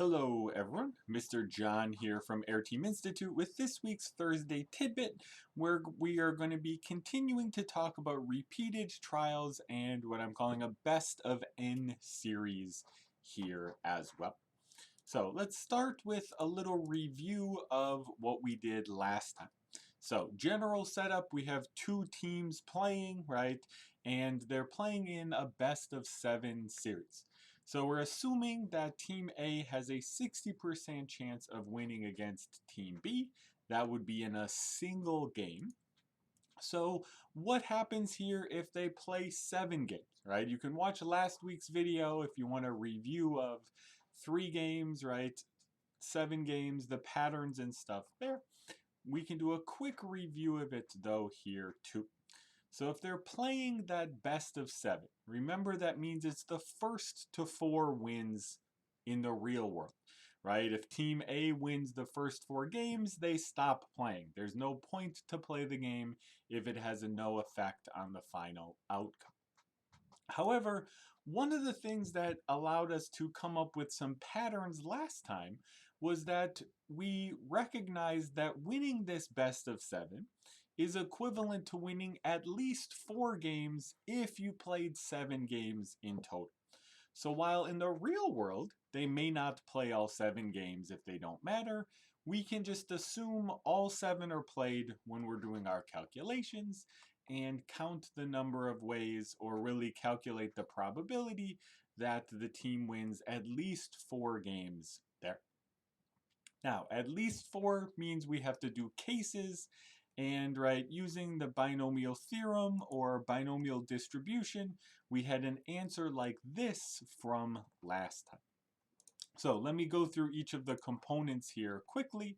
Hello everyone, Mr. John here from Areteem Institute with this week's Thursday Tidbit, where we are going to be continuing to talk about repeated trials and what I'm calling a best of N series here as well. So let's start with a little review of what we did last time. So general setup, we have two teams playing, right? And they're playing in a best of 7 series. So we're assuming that Team A has a 60% chance of winning against Team B. That would be in a single game. So what happens here if they play 7 games, right? You can watch last week's video if you want a review of 3 games, right? 7 games, the patterns and stuff there. We can do a quick review of it though here too. So if they're playing that best of 7, remember that means it's the first to 4 wins in the real world, right? If Team A wins the first 4 games, they stop playing. There's no point to play the game if it has no effect on the final outcome. However, one of the things that allowed us to come up with some patterns last time was that we recognized that winning this best of 7 is equivalent to winning at least 4 games if you played 7 games in total. So while in the real world, they may not play all 7 games if they don't matter, we can just assume all 7 are played when we're doing our calculations and count the number of ways, or really calculate the probability that the team wins at least 4 games there. Now, at least 4 means we have to do cases, and right, using the binomial theorem or binomial distribution, we had an answer like this from last time. So let me go through each of the components here quickly.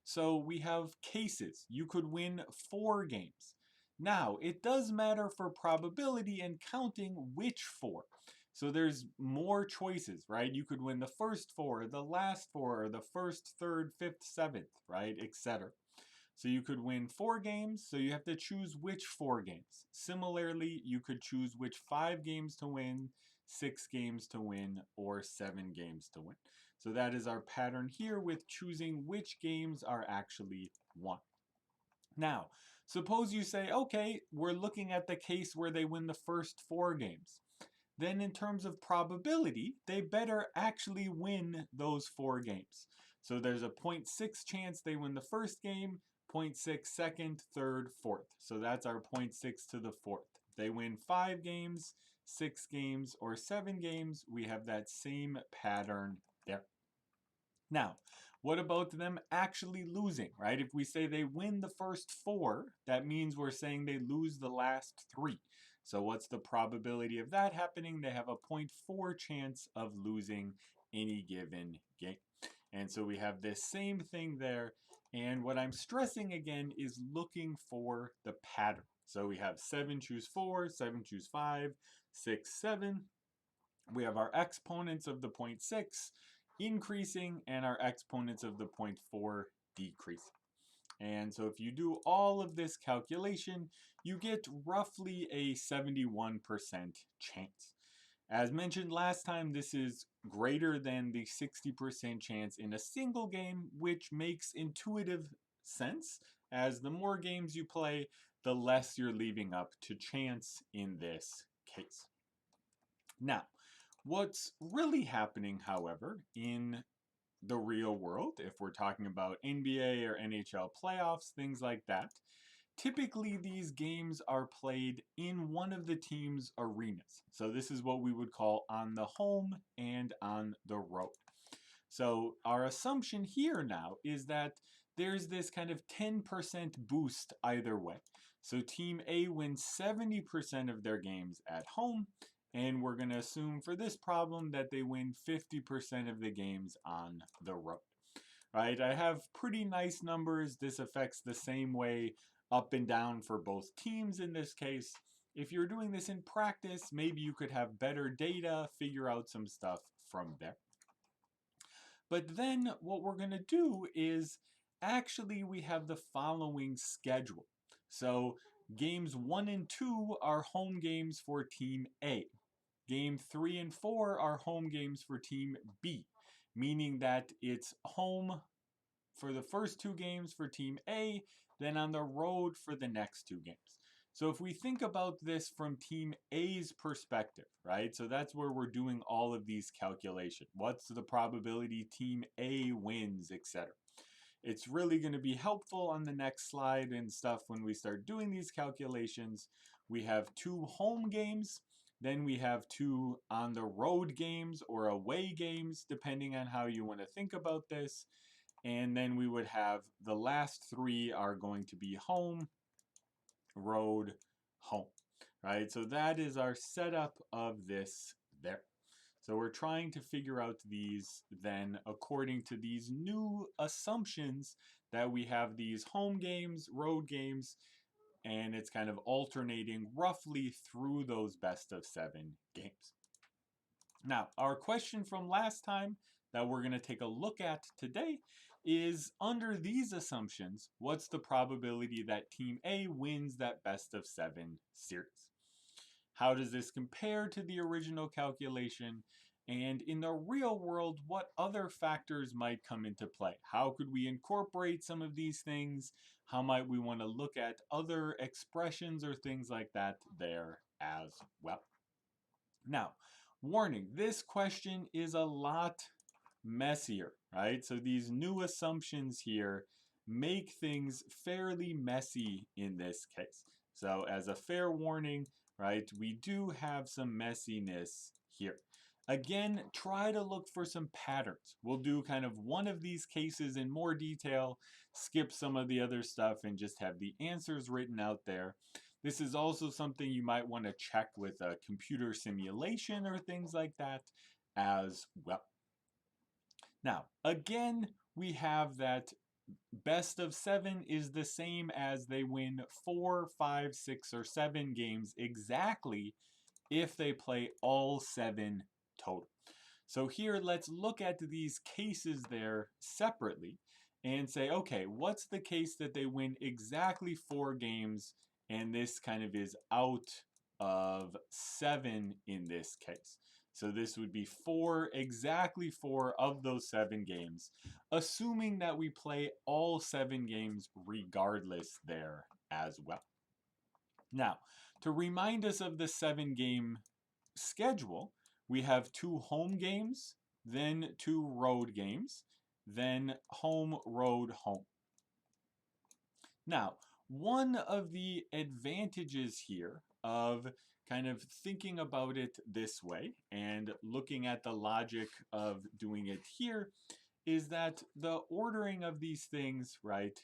So we have cases. You could win 4 games. Now, it does matter for probability and counting which 4. So there's more choices, right? You could win the first 4, the last 4, or the first, third, fifth, seventh, right, etc. So you could win 4 games, so you have to choose which 4 games. Similarly, you could choose which 5 games to win, 6 games to win, or 7 games to win. So that is our pattern here with choosing which games are actually won. Now, suppose you say, okay, we're looking at the case where they win the first 4 games. Then in terms of probability, they better actually win those 4 games. So there's a 0.6 chance they win the first game, 0.6 second, third, fourth. So that's our 0.6 to the fourth. If they win 5 games, 6 games, or 7 games, we have that same pattern there. Now, what about them actually losing, right? If we say they win the first 4, that means we're saying they lose the last 3. So what's the probability of that happening? They have a 0.4 chance of losing any given game. And so we have this same thing there. And what I'm stressing again is looking for the pattern. So we have 7 choose 4, 7 choose 5, 6, 7. We have our exponents of the 0.6 increasing and our exponents of the 0.4 decreasing. And so if you do all of this calculation, you get roughly a 71% chance. As mentioned last time, this is greater than the 60% chance in a single game, which makes intuitive sense, as the more games you play, the less you're leaving up to chance in this case. Now, what's really happening, however, in the real world, if we're talking about NBA or NHL playoffs, things like that, typically these games are played in one of the team's arenas. So this is what we would call on the home and on the road. So our assumption here now is that there's this kind of 10% boost either way. So Team A wins 70% of their games at home, and we're going to assume for this problem that they win 50% of the games on the road. Right? I have pretty nice numbers. This affects the same way up and down for both teams in this case. If you're doing this in practice, maybe you could have better data, figure out some stuff from there. But then what we're going to do is actually we have the following schedule. So games 1 and 2 are home games for Team A. Game 3 and 4 are home games for Team B. meaning that it's home for the first 2 games for Team A, then on the road for the next 2 games. So if we think about this from Team A's perspective, right? So that's where we're doing all of these calculations. What's the probability Team A wins, etc. It's really going to be helpful on the next slide and stuff when we start doing these calculations. We have 2 home games, then we have 2 on the road games or away games, depending on how you want to think about this. And then we would have the last 3 are going to be home, road, home, right? So that is our setup of this there. So we're trying to figure out these then according to these new assumptions that we have these home games, road games, and it's kind of alternating roughly through those best of 7 games. Now, our question from last time that we're going to take a look at today is, under these assumptions, what's the probability that Team A wins that best of 7 series? How does this compare to the original calculation? And in the real world, what other factors might come into play? How could we incorporate some of these things? How might we want to look at other expressions or things like that there as well? Now, warning, this question is a lot messier, right? So these new assumptions here make things fairly messy in this case. So as a fair warning, right, we do have some messiness here. Again, try to look for some patterns. We'll do kind of one of these cases in more detail, skip some of the other stuff, and just have the answers written out there. This is also something you might want to check with a computer simulation or things like that as well. Now, again, we have that best of 7 is the same as they win 4, 5, 6, or 7 games exactly if they play all 7 total. So here, let's look at these cases there separately and say, okay, what's the case that they win exactly 4 games, and this kind of is out of 7 in this case. So this would be exactly 4 of those 7 games, assuming that we play all 7 games regardless there as well. Now, to remind us of the 7-game schedule, we have 2 home games, then 2 road games, then home, road, home. Now, one of the advantages here of kind of thinking about it this way and looking at the logic of doing it here is that the ordering of these things, right,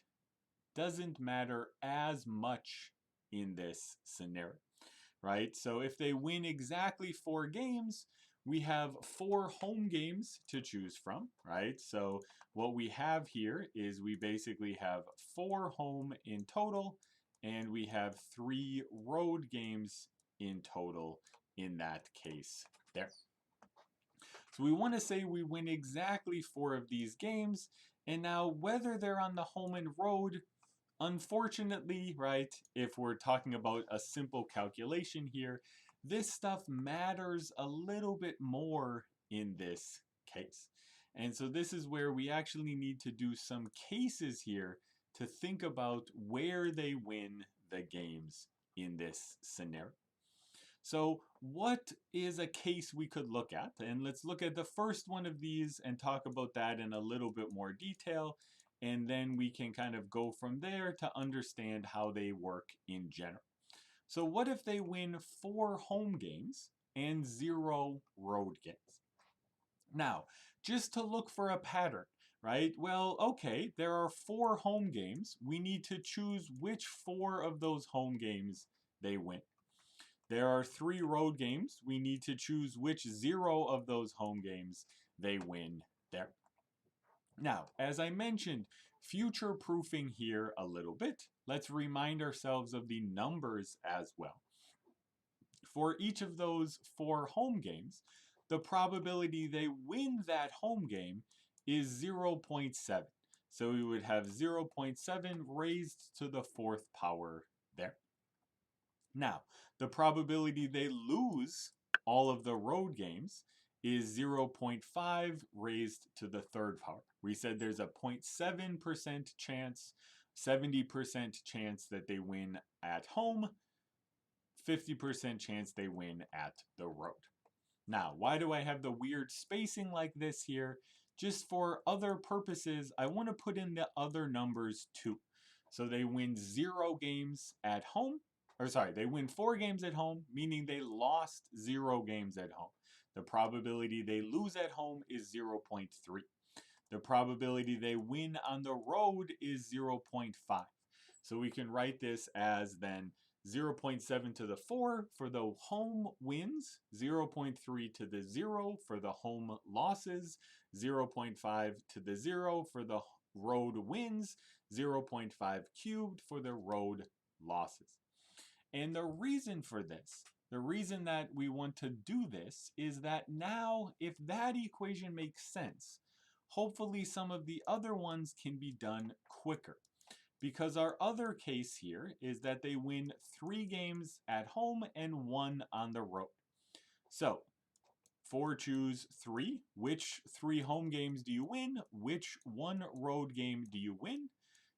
doesn't matter as much in this scenario, right? So if they win exactly 4 games, we have 4 home games to choose from, right? So what we have here is we basically have 4 home in total, and we have 3 road games in total in that case there. So we want to say we win exactly 4 of these games, and now whether they're on the home and road, unfortunately, right, if we're talking about a simple calculation here, this stuff matters a little bit more in this case. And so this is where we actually need to do some cases here to think about where they win the games in this scenario. So what is a case we could look at? And let's look at the first one of these and talk about that in a little bit more detail. And then we can kind of go from there to understand how they work in general. So what if they win 4 home games and 0 road games? Now, just to look for a pattern, right? Well, okay, there are 4 home games. We need to choose which 4 of those home games they win. There are 3 road games. We need to choose which 0 of those home games they win there. Now, as I mentioned, future-proofing here a little bit. Let's remind ourselves of the numbers as well. For each of those 4 home games, the probability they win that home game is 0.7. So we would have 0.7 raised to the 4th power there. Now, the probability they lose all of the road games is 0.5 raised to the third power. We said there's a 0.7% chance, 70% chance that they win at home, 50% chance they win at the road. Now, why do I have the weird spacing like this here? Just for other purposes, I want to put in the other numbers too. So they win 0 games at home, or sorry, they win 4 games at home, meaning they lost 0 games at home. The probability they lose at home is 0.3. The probability they win on the road is 0.5. So we can write this as then 0.7 to the 4 for the home wins, 0.3 to the 0 for the home losses, 0.5 to the 0 for the road wins, 0.5 cubed for the road losses. And the reason for this, the reason that we want to do this is that now if that equation makes sense, hopefully some of the other ones can be done quicker. Because our other case here is that they win 3 games at home and 1 on the road. So, for choose 3, which 3 home games do you win? Which 1 road game do you win?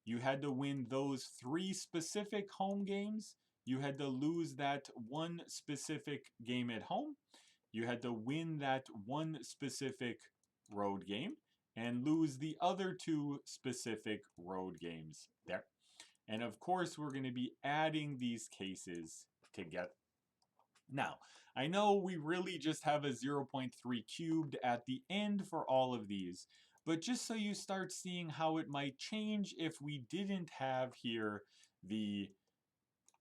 You had to win those 3 specific home games. You had to lose that 1 specific game at home. You had to win that 1 specific road game and lose the other 2 specific road games there. And of course, we're going to be adding these cases together. Now, I know we really just have a 0.3 cubed at the end for all of these, but just so you start seeing how it might change if we didn't have here the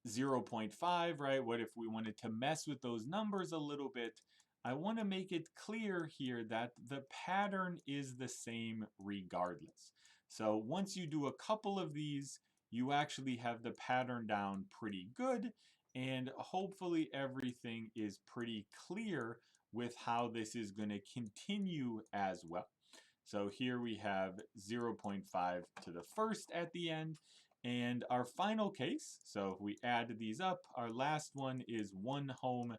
0.5, right? What if we wanted to mess with those numbers a little bit? I want to make it clear here that the pattern is the same regardless. So once you do a couple of these, you actually have the pattern down pretty good, and hopefully everything is pretty clear with how this is going to continue as well. So here we have 0.5 to the first at the end. And our final case, so if we add these up, our last one is 1 home,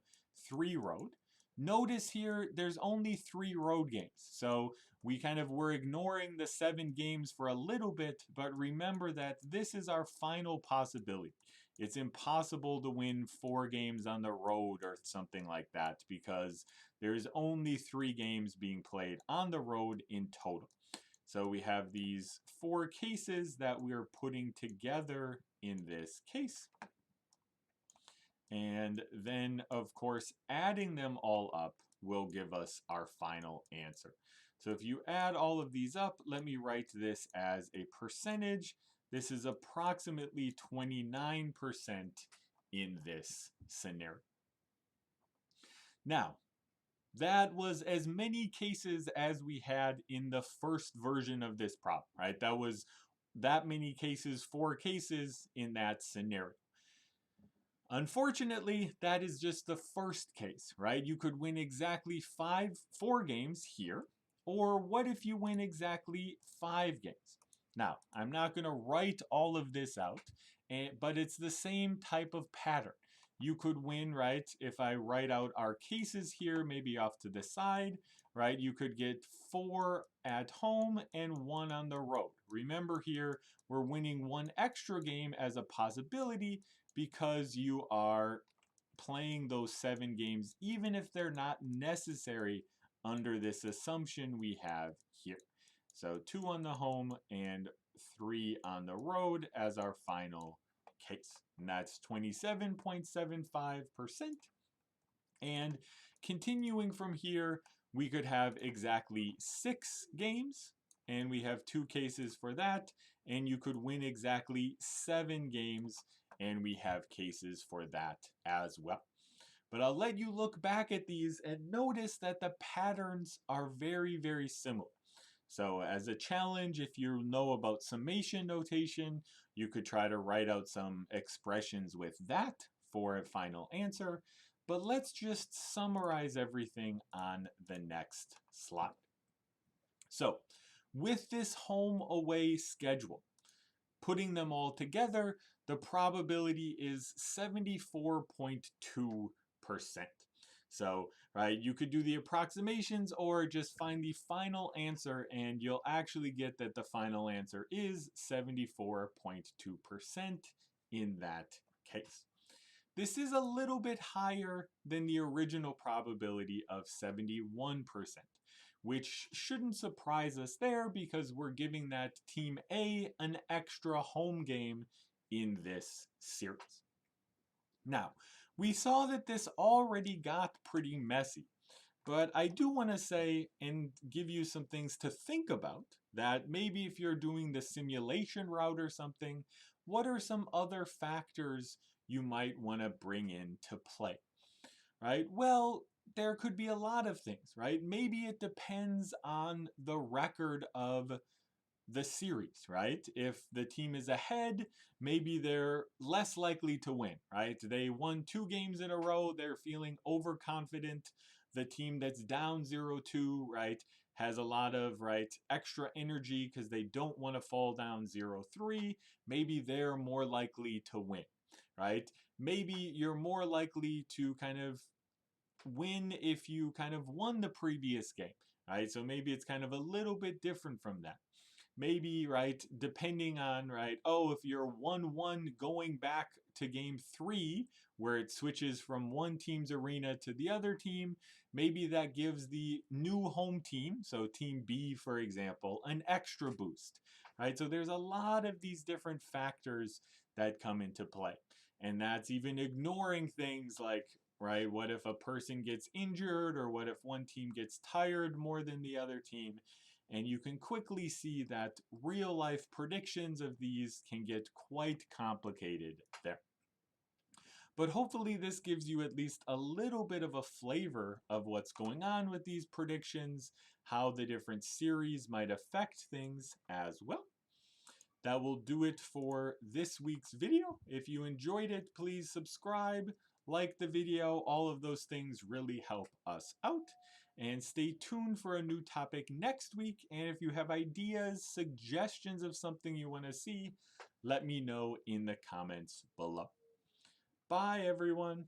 3 road. Notice here, there's only 3 road games. So we kind of were ignoring the 7 games for a little bit, but remember that this is our final possibility. It's impossible to win 4 games on the road or something like that because there's only 3 games being played on the road in total. So we have these 4 cases that we're putting together in this case. And then, of course, adding them all up will give us our final answer. So if you add all of these up, let me write this as a percentage. This is approximately 29% in this scenario. Now, that was as many cases as we had in the first version of this problem, right? That was that many cases, 4 cases in that scenario. Unfortunately, that is just the first case, right? You could win exactly 4 games here, or what if you win exactly 5 games? Now, I'm not going to write all of this out, but it's the same type of pattern. You could win, right, if I write out our cases here, maybe off to the side, right, you could get 4 at home and 1 on the road. Remember here, we're winning 1 extra game as a possibility because you are playing those 7 games, even if they're not necessary under this assumption we have here. So 2 on the home and 3 on the road as our final case. And that's 27.75%. And continuing from here, we could have exactly 6 games, and we have 2 cases for that, and you could win exactly 7 games, and we have cases for that as well. But I'll let you look back at these and notice that the patterns are very, very similar. So as a challenge, if you know about summation notation, you could try to write out some expressions with that for a final answer. But let's just summarize everything on the next slide. So with this home-away schedule, putting them all together, the probability is 74.2%. So, right, you could do the approximations or just find the final answer, and you'll actually get that the final answer is 74.2% in that case. This is a little bit higher than the original probability of 71%, which shouldn't surprise us there because we're giving that Team A an extra home game in this series. Now, we saw that this already got pretty messy, but I do want to say and give you some things to think about, that maybe if you're doing the simulation route or something, what are some other factors you might want to bring into play, right? Well, there could be a lot of things, right? Maybe it depends on the record of the series, right? If the team is ahead, maybe they're less likely to win, right? They won 2 games in a row, they're feeling overconfident. The team that's down 0-2, right, has a lot of, right, extra energy because they don't want to fall down 0-3. Maybe they're more likely to win, right? Maybe you're more likely to kind of win if you kind of won the previous game, right? So maybe it's kind of a little bit different from that. Maybe, right, depending on, right, oh, if you're 1-1 going back to game 3, where it switches from one team's arena to the other team, maybe that gives the new home team, so Team B, for example, an extra boost, right? So there's a lot of these different factors that come into play. And that's even ignoring things like, right, what if a person gets injured, or what if one team gets tired more than the other team? And you can quickly see that real life predictions of these can get quite complicated there. But hopefully this gives you at least a little bit of a flavor of what's going on with these predictions, how the different series might affect things as well. That will do it for this week's video. If you enjoyed it, please subscribe, like the video. All of those things really help us out. And stay tuned for a new topic next week. And if you have ideas, suggestions of something you want to see, let me know in the comments below. Bye, everyone.